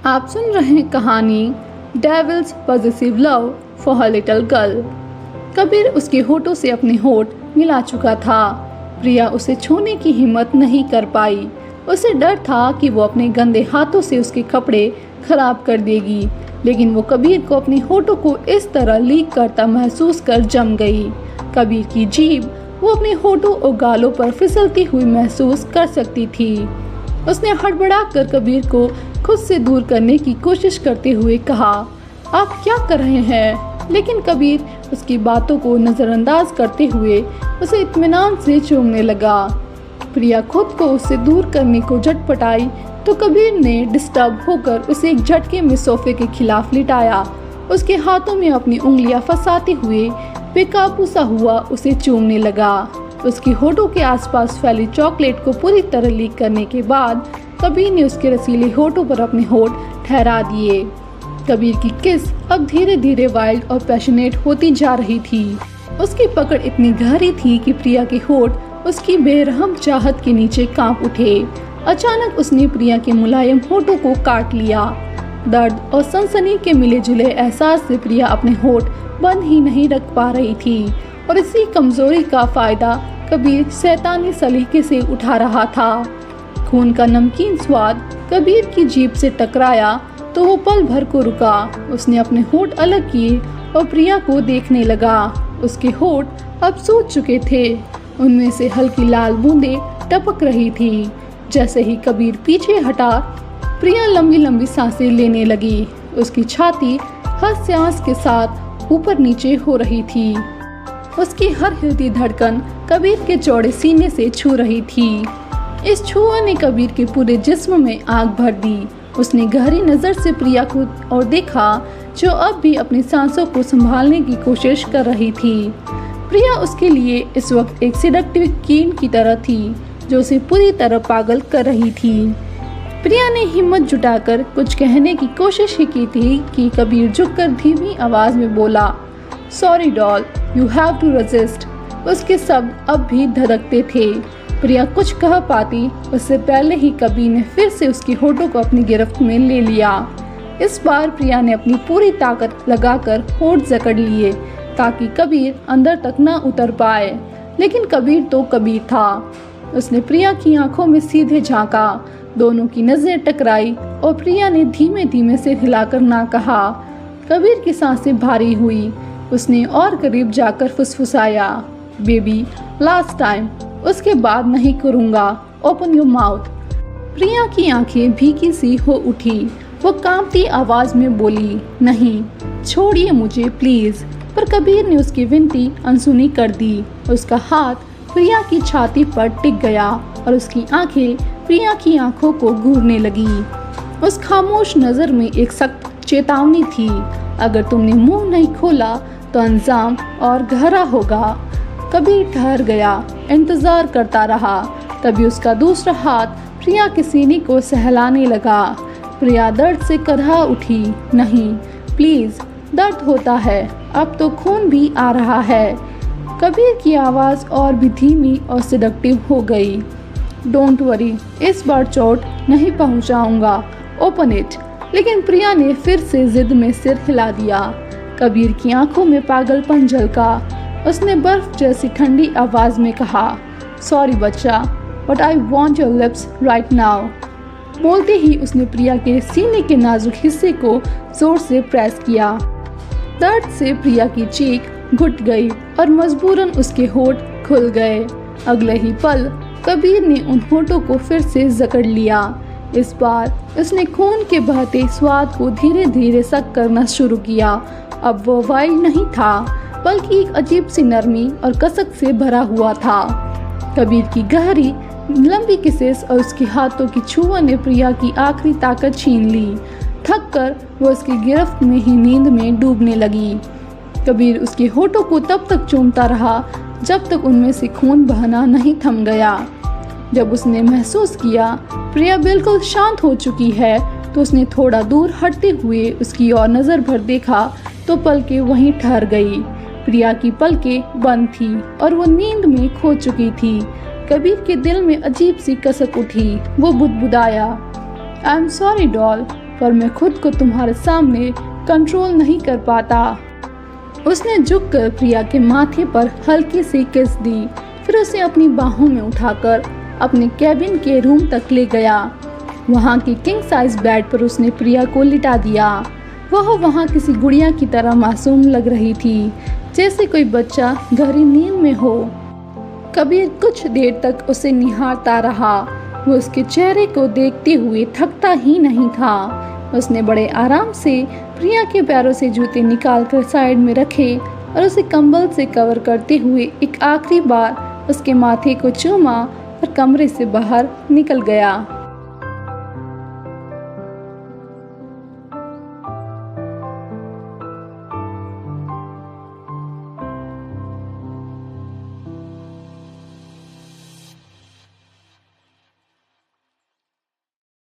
आप सुन रहे हैं कहानी devil's possessive love for her little girl. Kabir उसके होठों से अपने होठ मिला चुका था। प्रिया उसे छूने की हिम्मत नहीं कर पाई। उसे डर था कि वो अपने गंदे हाथों से उसके कपड़े खराब कर देगी, लेकिन वो कबीर को अपने होठों को इस तरह लीक करता महसूस कर जम गई। कबीर की जीभ वो अपने होठों और गालों पर फिसलती हुई महसूस कर सकती थी। उसने हड़बड़ाकर कबीर को खुद से दूर करने की कोशिश करते हुए कहा, आप क्या कर रहे हैं? लेकिन कबीर उसकी बातों को नज़रअंदाज करते हुए उसे इत्मीनान से चूमने लगा। प्रिया खुद को उससे दूर करने को झटपटाई तो कबीर ने डिस्टर्ब होकर उसे एक झटके में सोफे के खिलाफ लिटाया। उसके हाथों में अपनी उंगलियां फंसाते हुए बेकाबू सा हुआ उसे चूमने लगा। उसके होठों के आसपास फैली चॉकलेट को पूरी तरह लीक करने के बाद कबीर ने उसके रसीले होठों पर अपने होठ ठहरा दिए। कबीर की किस अब धीरे धीरे वाइल्ड और पैशनेट होती जा रही थी। उसकी पकड़ इतनी गहरी थी कि प्रिया के होठ उसकी बेरहम चाहत के नीचे कांप उठे। अचानक उसने प्रिया के मुलायम होठों को काट लिया। दर्द और सनसनी के मिले जुले एहसास से प्रिया अपने होठ बंद ही नहीं रख पा रही थी और इसी कमजोरी का फायदा कबीर शैतानी सलीके से उठा रहा था। खून का नमकीन स्वाद कबीर की जीभ से टकराया तो वो पल भर को रुका। उसने अपने होठ अलग किए और प्रिया को देखने लगा। उसके होठ अब सूज चुके थे, उनमें से हल्की लाल बूंदें टपक रही थी। जैसे ही कबीर पीछे हटा, प्रिया लंबी लंबी सांसें लेने लगी। उसकी छाती हर सांस के साथ ऊपर नीचे हो रही थी। उसकी हर हिलती धड़कन कबीर के चौड़े सीने से छू रही थी। इस छुआ ने कबीर के पूरे जिस्म में आग भर दी। उसने गहरी नज़र से प्रिया को और देखा, जो अब भी अपनी सांसों को संभालने की कोशिश कर रही थी। प्रिया उसके लिए इस वक्त एक सिडक्टिव कीन की तरह थी, जो उसे पूरी तरह पागल कर रही थी। प्रिया ने हिम्मत जुटाकर कुछ कहने की कोशिश ही की थी कि कबीर झुककर धीमी आवाज में बोला, sorry doll, you have to resist. उसके शब्द अब भी धड़कते थे। प्रिया कुछ कह पाती उससे पहले ही कबीर ने फिर से उसकी होठों को अपनी गिरफ्त में ले लिया। इस बार प्रिया ने अपनी पूरी ताकत लगाकर होठ जकड़ लिए ताकि कबीर अंदर तक न उतर पाए, लेकिन कबीर तो कबीर था। उसने प्रिया की आंखों में सीधे झांका। दोनों की नजरें टकराई और प्रिया ने धीमे धीमे सिर हिलाकर ना कहा। कबीर की सांसें भारी हुई। उसने और करीब जाकर फुसफुसाया, बेबी लास्ट टाइम, उसके बाद नहीं करूँगा, ओपन योर माउथ। प्रिया की आंखें भीगी सी हो उठी। वो कांपती आवाज में बोली, नहीं, छोड़िए मुझे प्लीज। पर कबीर ने उसकी विनती अनसुनी कर दी। उसका हाथ प्रिया की छाती पर टिक गया और उसकी आंखें प्रिया की आंखों को घूरने लगी। उस खामोश नजर में एक सख्त चेतावनी थी, अगर तुमने मुंह नहीं खोला तो अंजाम और गहरा होगा। कबीर ठहर गया, इंतजार करता रहा। तभी उसका दूसरा हाथ प्रिया के सीने को सहलाने लगा। प्रिया दर्द से करहा उठी, नहीं प्लीज, दर्द होता है, अब तो खून भी आ रहा है। कबीर की आवाज़ और भी धीमी और सिडक्टिव हो गई, डोंट वरी, इस बार चोट नहीं पहुंचाऊंगा, ओपन इट। लेकिन प्रिया ने फिर से जिद में सिर हिला दिया। कबीर की आंखों में पागलपन झलका। उसने बर्फ जैसी ठंडी आवाज में कहा, सॉरी बच्चा, but I want your lips right now. बोलते ही उसने प्रिया के सीने के नाजुक हिस्से को जोर से प्रेस किया। दर्द से प्रिया की चीख घुट गई और मजबूरन उसके होठ खुल गए। अगले ही पल कबीर ने उन होठों को फिर से जकड़ लिया। इस बार उसने खून के बहते स्वाद को धीरे धीरे सक करना शुरू किया। अब वो वाइल्ड नहीं था, बल्कि एक अजीब सी नरमी और कसक से भरा हुआ था। कबीर की गहरी लंबी किसेस और उसके हाथों की छुआ ने प्रिया की आखिरी ताकत छीन ली। थक कर वो उसकी गिरफ्त में ही नींद में डूबने लगी। कबीर उसके होठों को तब तक चूमता रहा जब तक उनमें से खून बहना नहीं थम गया। जब उसने महसूस किया प्रिया बिल्कुल शांत हो चुकी है तो उसने थोड़ा दूर हटते हुए उसकी ओर नज़र भर देखा तो पलकें वहीं ठहर गई। प्रिया की पलकें बंद थी और वो नींद में खो चुकी थी। कबीर के दिल में अजीब सी कसक उठी। वो बुदबुदाया, आई एम सॉरी डॉल, पर मैं खुद को तुम्हारे सामने कंट्रोल नहीं कर पाता। उसने झुककर प्रिया के माथे पर हल्की सी किस दी, फिर उसे अपनी बाहों में उठाकर अपने कैबिन के रूम तक ले गया। वहाँ की किंग साइज बेड पर उसने प्रिया को लिटा दिया। वह वहाँ किसी गुड़िया की तरह मासूम लग रही थी, जैसे कोई बच्चा गहरी नींद में हो। कबीर कुछ देर तक उसे निहारता रहा। वो उसके चेहरे को देखते हुए थकता ही नहीं था। उसने बड़े आराम से प्रिया के पैरों से जूते निकालकर साइड में रखे और उसे कंबल से कवर करते हुए एक आखिरी बार उसके माथे को चूमा और कमरे से बाहर निकल गया।